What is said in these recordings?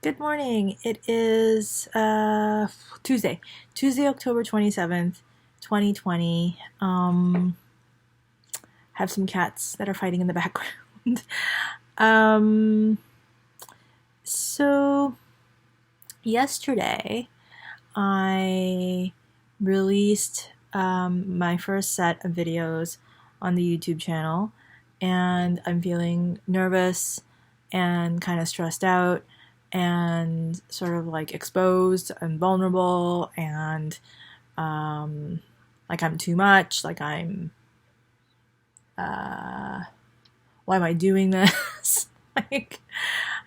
Good morning. It is Tuesday, October 27th, 2020. Have some cats that are fighting in the background. um, so yesterday I released my first set of videos on the YouTube channel, and I'm feeling nervous and kind of stressed out and sort of like exposed and vulnerable and like I'm too much, like I'm why am I doing this? Like,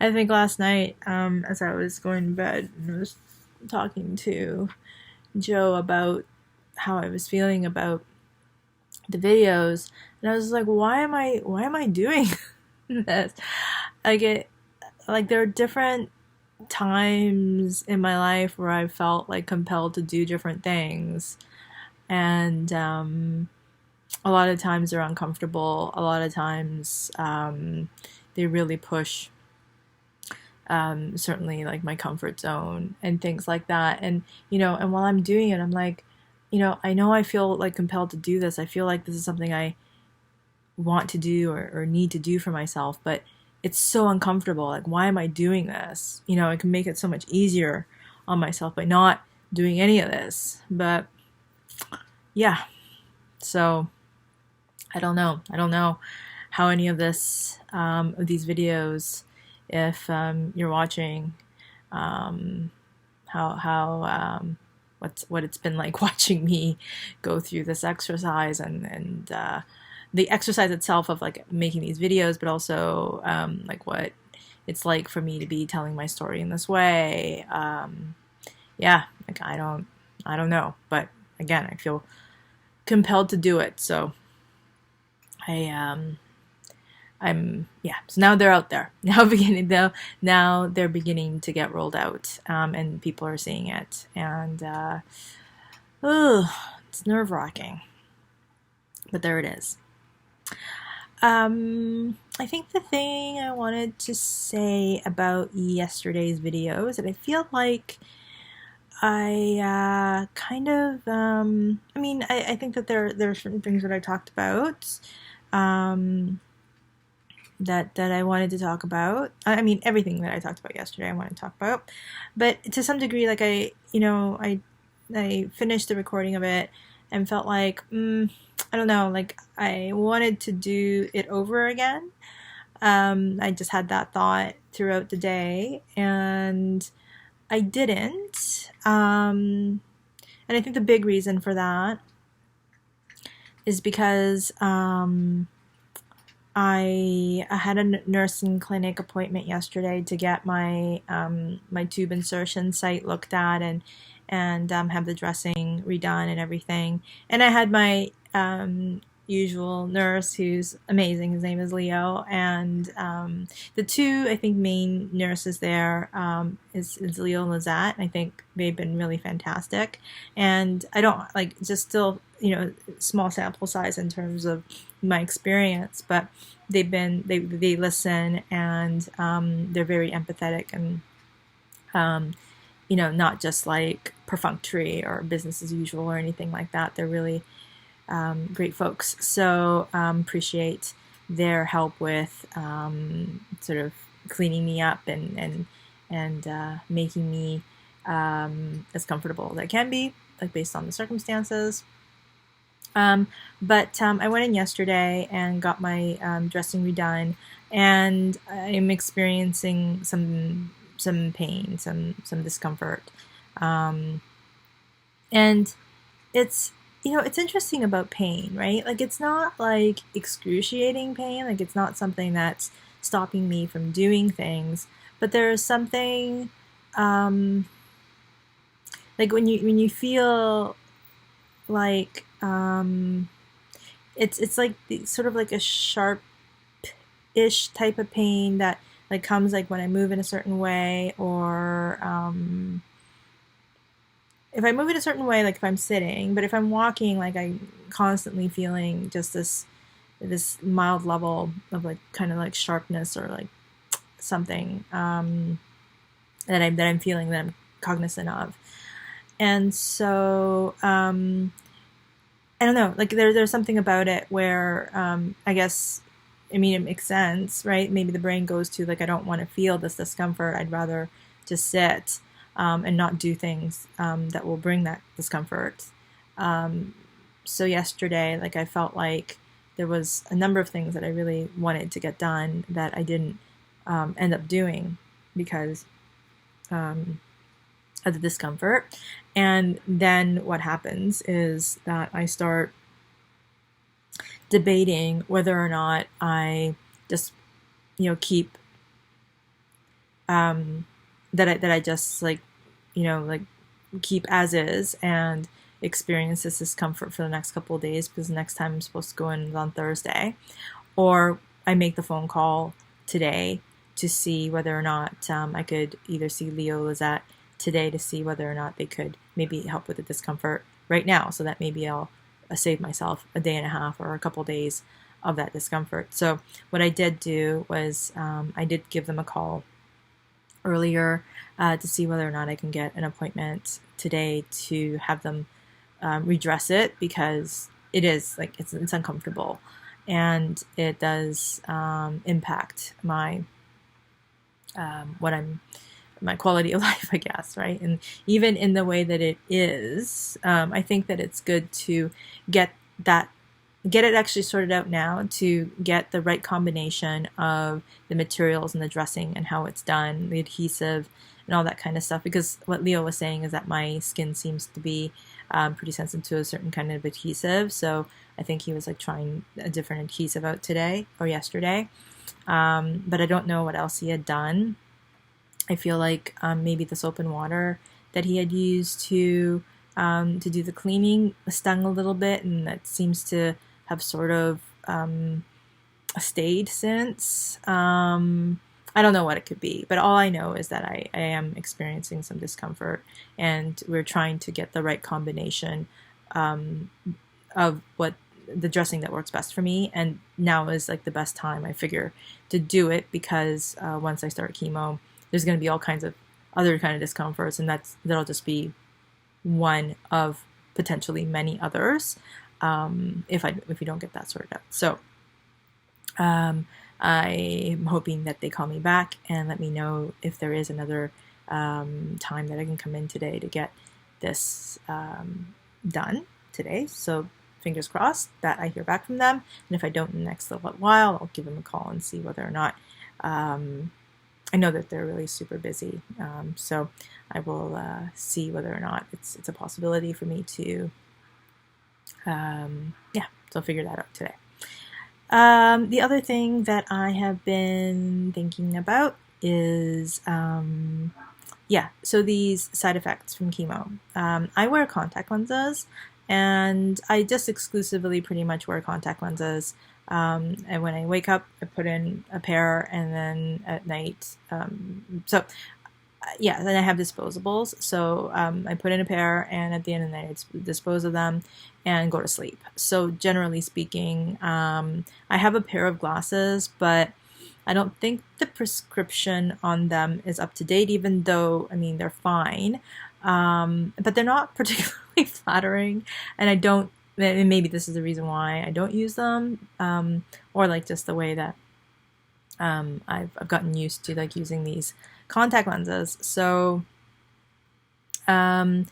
I think last night, as I was going to bed and was talking to Joe about how I was feeling about the videos, and I was like, why am I doing this? Like there are different times in my life where I felt like compelled to do different things, and a lot of times they're uncomfortable. A lot of times they really push certainly like my comfort zone and things like that. And and while I'm doing it, I'm like, I know I feel like compelled to do this. I feel like this is something I want to do or need to do for myself, but it's so uncomfortable. Like, why am I doing this? I can make it so much easier on myself by not doing any of this. But yeah, so I don't know. I don't know how any of this, of these videos, if you're watching, how what it's been like watching me go through this exercise and the exercise itself of like making these videos, but also like what it's like for me to be telling my story in this way. Yeah, like I don't know, but again, I feel compelled to do it. So so now they're out there. Now they're beginning to get rolled out, and people are seeing it, and it's nerve-wracking, but there it is. I think the thing I wanted to say about yesterday's video is that I feel like I I think that there are certain things that I talked about that I wanted to talk about. I mean, everything that I talked about yesterday I want to talk about, but to some degree, like I finished the recording of it and felt like I don't know, like I wanted to do it over again. I just had that thought throughout the day, and I didn't. And I think the big reason for that is because I had a nursing clinic appointment yesterday to get my my tube insertion site looked at and have the dressing redone and everything. And I had my usual nurse who's amazing. His name is Leo, and the two I think main nurses there is Leo and Lizette. I think they've been really fantastic, and I don't like just still small sample size in terms of my experience, but they listen, and they're very empathetic and not just like perfunctory or business as usual or anything like that. They're really great folks. So appreciate their help with sort of cleaning me up and making me as comfortable as I can be, like based on the circumstances. But I went in yesterday and got my dressing redone, and I'm experiencing some pain, some discomfort, and it's it's interesting about pain, right? Like it's not like excruciating pain, like it's not something that's stopping me from doing things, but there's something like when you feel like it's like sort of like a sharp-ish type of pain that like comes like when I move in a certain way, or if I move in a certain way, like if I'm sitting, but if I'm walking, like I'm constantly feeling just this mild level of like kind of like sharpness or like something. that I'm feeling, that I'm cognizant of. And so I don't know, like there's something about it where I guess, I mean, it makes sense, right? Maybe the brain goes to like, I don't want to feel this discomfort. I'd rather just sit and not do things that will bring that discomfort. So yesterday, like I felt like there was a number of things that I really wanted to get done that I didn't end up doing because of the discomfort. And then what happens is that I start debating whether or not I just, keep that I just like, like keep as is and experience this discomfort for the next couple of days, because the next time I'm supposed to go in is on Thursday, or I make the phone call today to see whether or not I could either see Leo or Lizette today to see whether or not they could maybe help with the discomfort right now, so that maybe I'll save myself a day and a half or a couple days of that discomfort. So what I did do was I did give them a call earlier to see whether or not I can get an appointment today to have them redress it, because it is like it's uncomfortable and it does impact my my quality of life, I guess, right? And even in the way that it is, I think that it's good to get it actually sorted out now, to get the right combination of the materials and the dressing and how it's done, the adhesive and all that kind of stuff. Because what Leo was saying is that my skin seems to be pretty sensitive to a certain kind of adhesive. So I think he was like trying a different adhesive out today or yesterday. But I don't know what else he had done. I feel like maybe the soap and water that he had used to do the cleaning stung a little bit, and that seems to have sort of stayed since. I don't know what it could be, but all I know is that I am experiencing some discomfort, and we're trying to get the right combination of what the dressing that works best for me. And now is like the best time, I figure, to do it, because once I start chemo, there's going to be all kinds of other kind of discomforts, and that'll just be one of potentially many others if you don't get that sorted out. So I'm hoping that they call me back and let me know if there is another time that I can come in today to get this done today. So fingers crossed that I hear back from them. And if I don't in the next little while, I'll give them a call and see whether or not I know that they're really super busy, so I will see whether or not it's a possibility for me to, so I'll figure that out today. The other thing that I have been thinking about is, so these side effects from chemo. I wear contact lenses, and I just exclusively pretty much wear contact lenses. And when I wake up, I put in a pair, and then at night, then I have disposables. So I put in a pair, and at the end of the night, I dispose of them and go to sleep. So generally speaking, I have a pair of glasses, but I don't think the prescription on them is up to date, even though, I mean, they're fine. But they're not particularly flattering, and and maybe this is the reason why I don't use them, or like just the way that I've gotten used to like using these contact lenses. So one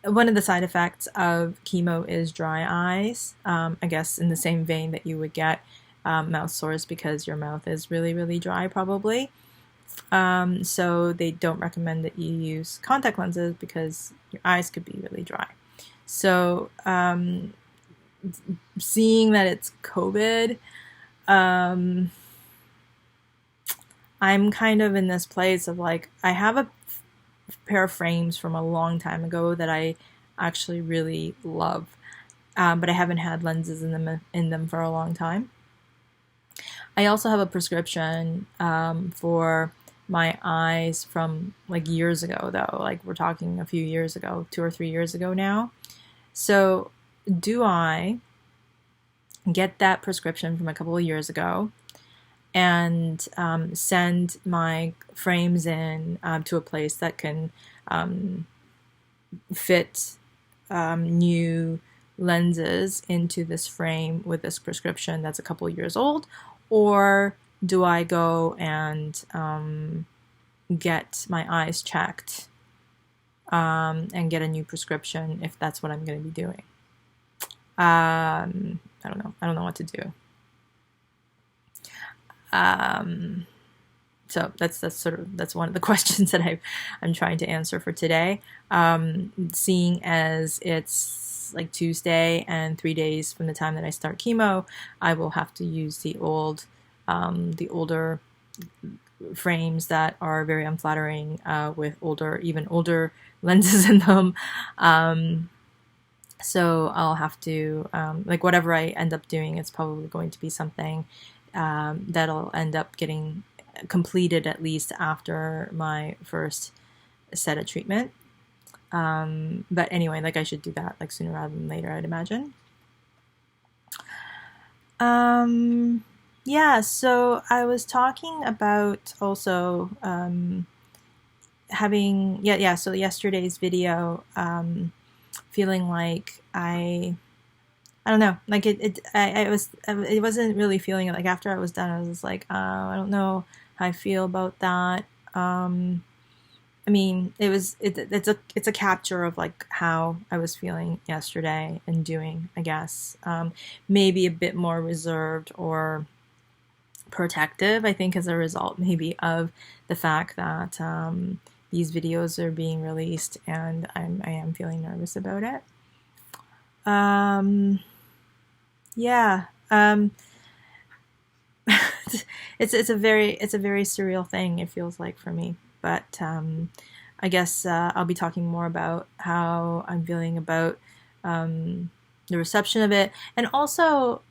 of the side effects of chemo is dry eyes, I guess in the same vein that you would get mouth sores because your mouth is really, really dry probably. So they don't recommend that you use contact lenses because your eyes could be really dry. So, seeing that it's COVID, I'm kind of in this place of like, I have a pair of frames from a long time ago that I actually really love, but I haven't had lenses in them for a long time. I also have a prescription for my eyes from like years ago, though. Like we're talking a few years ago, 2 or 3 years ago now. So do I get that prescription from a couple of years ago and send my frames in to a place that can fit new lenses into this frame with this prescription that's a couple years old, or do I go and get my eyes checked and get a new prescription if that's what I'm going to be doing? I don't know. I don't know what to do. So that's one of the questions that I'm trying to answer for today. Seeing as it's like Tuesday and 3 days from the time that I start chemo, I will have to use the older frames that are very unflattering with even older lenses in them. So I'll have to, like whatever I end up doing, it's probably going to be something that'll end up getting completed at least after my first set of treatment. But anyway, like I should do that like sooner rather than later, I'd imagine. Yeah, so I was talking about also so yesterday's video, feeling like I don't know, like it wasn't really feeling it. Like after I was done, I was just like, I don't know how I feel about that. I mean, it's a capture of like how I was feeling yesterday and doing, I guess. Maybe a bit more reserved or protective, I think, as a result maybe of the fact that these videos are being released and I am feeling nervous about it. Yeah. It's a very surreal thing, it feels like, for me. But I guess I'll be talking more about how I'm feeling about the reception of it, and also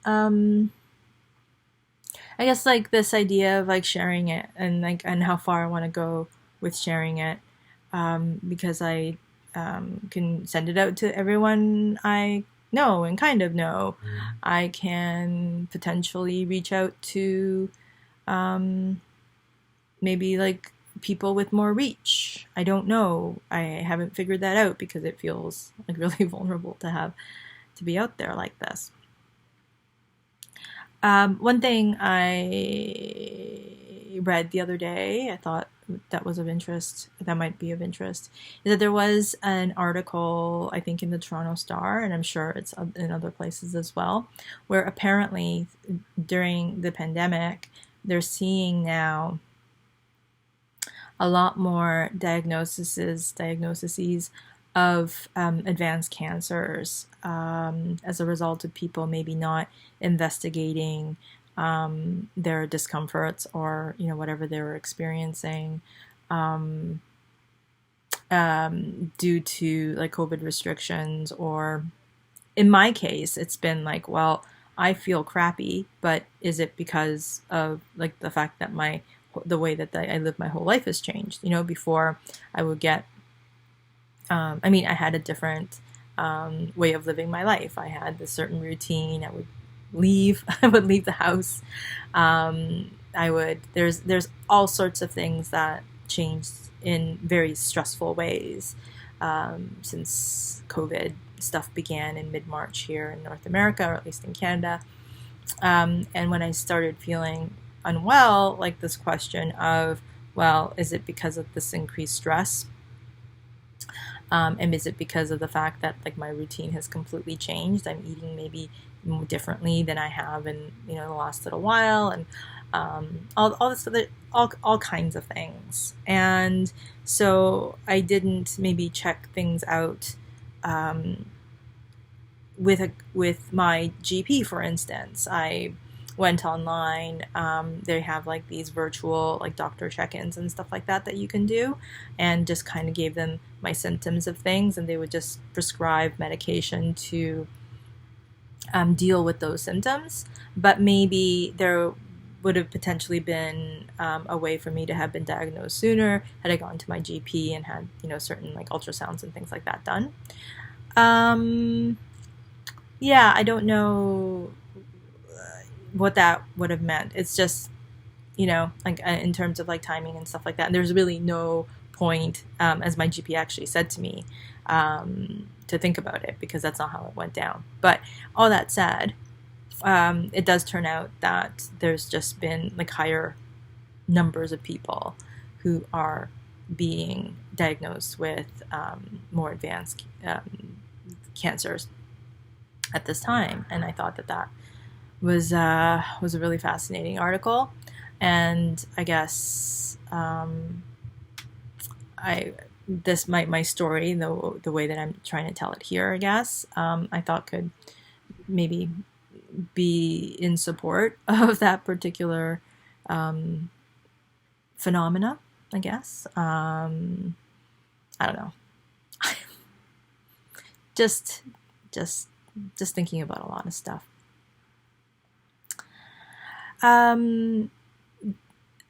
I guess like this idea of like sharing it and how far I want to go with sharing it, because I can send it out to everyone I know and kind of know. I can potentially reach out to maybe like people with more reach. I don't know. I haven't figured that out because it feels like really vulnerable to be out there like this. One thing I read the other day, I thought that might be of interest, is that there was an article, I think in the Toronto Star, and I'm sure it's in other places as well, where apparently during the pandemic, they're seeing now a lot more diagnoses of advanced cancers as a result of people maybe not investigating their discomforts or whatever they were experiencing due to like COVID restrictions, or in my case it's been like, well, I feel crappy, but is it because of like the fact that the way that I live my whole life has changed? Before I would get I had a different way of living my life. I had this certain routine. I would leave the house. There's all sorts of things that changed in very stressful ways since COVID stuff began in mid-March here in North America, or at least in Canada. And when I started feeling unwell, like this question of, well, is it because of this increased stress? And is it because of the fact that like my routine has completely changed? I'm eating maybe more differently than I have in the last little while, and all this other all kinds of things. And so I didn't maybe check things out with my GP, for instance. I went online. They have like these virtual like doctor check-ins and stuff like that you can do, and just kind of gave them my symptoms of things, and they would just prescribe medication to deal with those symptoms. But maybe there would have potentially been a way for me to have been diagnosed sooner had I gone to my GP and had certain like ultrasounds and things like that done. Yeah, I don't know what that would have meant. It's just like in terms of like timing and stuff like that. And there's really no point, as my GP actually said to me, to think about it, because that's not how it went down. But all that said, it does turn out that there's just been like higher numbers of people who are being diagnosed with more advanced cancers at this time, and I thought that was a really fascinating article. And I guess my story, the way that I'm trying to tell it here, I guess I thought could maybe be in support of that particular phenomena, I guess. I don't know. just thinking about a lot of stuff.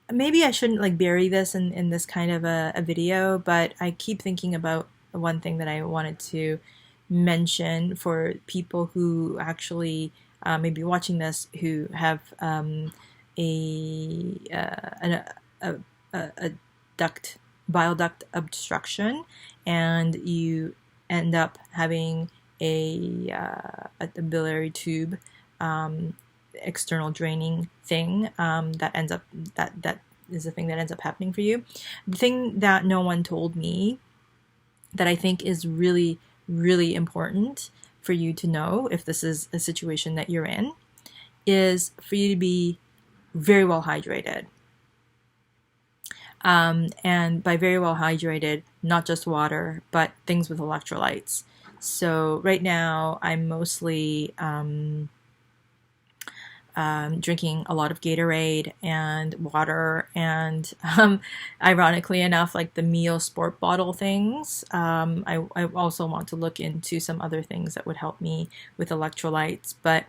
Maybe I shouldn't like bury this in this kind of a video, but I keep thinking about one thing that I wanted to mention for people who actually may be watching this, who have a bile duct obstruction, and you end up having a biliary tube external draining thing that is a thing that ends up happening for you. The thing that no one told me that I think is really, really important for you to know, if this is a situation that you're in, is for you to be very well hydrated. And by very well hydrated, not just water, but things with electrolytes. So right now I'm mostly drinking a lot of Gatorade and water, and ironically enough, like the Mio Sport bottle things. I also want to look into some other things that would help me with electrolytes, but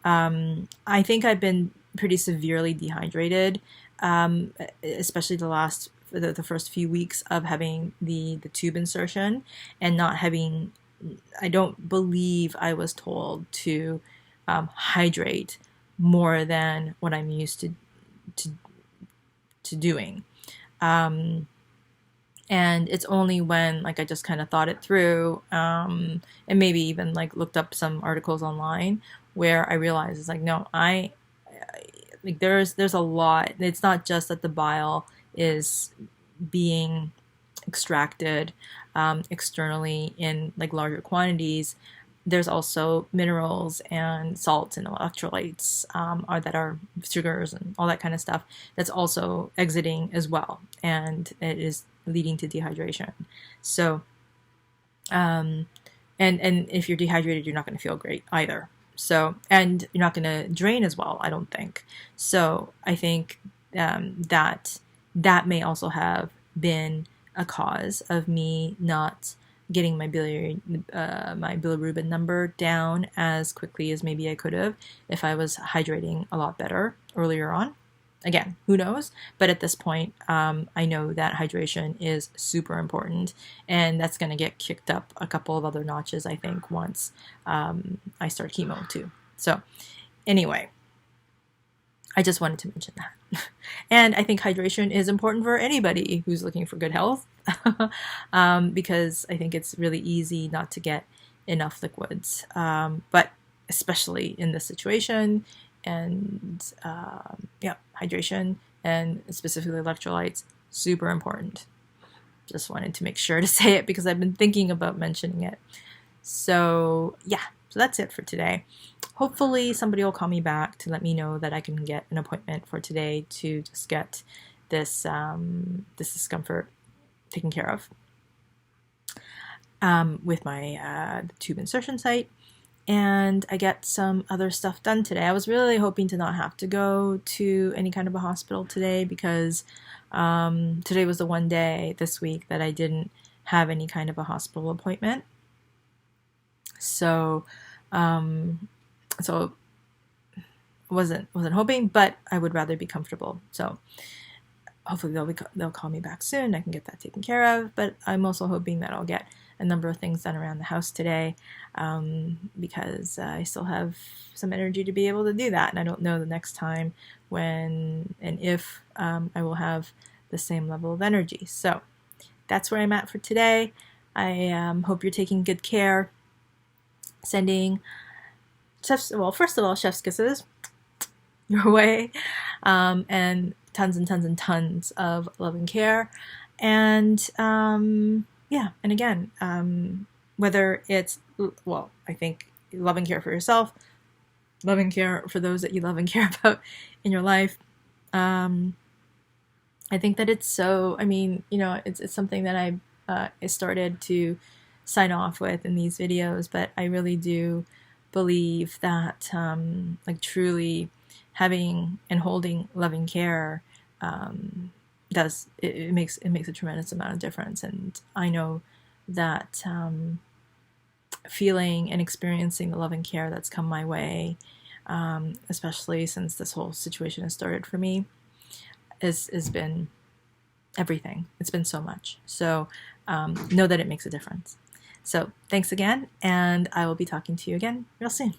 I think I've been pretty severely dehydrated, especially the first few weeks of having the tube insertion and not having. I don't believe I was told to hydrate more than what I'm used to doing. And it's only when like I just kind of thought it through, and maybe even like looked up some articles online, where I realized it's like, no, I like there's a lot. It's not just that the bile is being extracted externally in like larger quantities. There's also minerals and salts and electrolytes, that are sugars and all that kind of stuff, that's also exiting as well, and it is leading to dehydration. So, and if you're dehydrated, you're not going to feel great either. So, and you're not going to drain as well, I don't think. So, I think that may also have been a cause of me not getting my bilirubin number down as quickly as maybe I could have if I was hydrating a lot better earlier on. Again, who knows? But at this point, I know that hydration is super important, and that's going to get kicked up a couple of other notches, I think, once I start chemo too. So anyway, I just wanted to mention that. And I think hydration is important for anybody who's looking for good health, because I think it's really easy not to get enough liquids, but especially in this situation. And yeah, hydration, and specifically electrolytes, super important. Just wanted to make sure to say it because I've been thinking about mentioning it. So yeah, so that's it for today. Hopefully somebody will call me back to let me know that I can get an appointment for today to just get this this discomfort taken care of with my tube insertion site, and I get some other stuff done today. I was really hoping to not have to go to any kind of a hospital today, because today was the one day this week that I didn't have any kind of a hospital appointment. So wasn't hoping, but I would rather be comfortable. So hopefully they'll call me back soon. I can get that taken care of. But I'm also hoping that I'll get a number of things done around the house today, because I still have some energy to be able to do that. And I don't know the next time when and if I will have the same level of energy. So that's where I'm at for today. I hope you're taking good care. Sending first of all, chef's kisses your way, and tons and tons and tons of love and care. And yeah, and again, whether it's, well, I think love and care for yourself, love and care for those that you love and care about in your life. I think that it's so, I mean, you know, it's something that I started to sign off with in these videos, but I really do believe that like truly having and holding loving care does it makes a tremendous amount of difference. And I know that feeling and experiencing the love and care that's come my way, especially since this whole situation has started for me, has been everything. It's been so much. So know that it makes a difference. So thanks again, and I will be talking to you again real soon.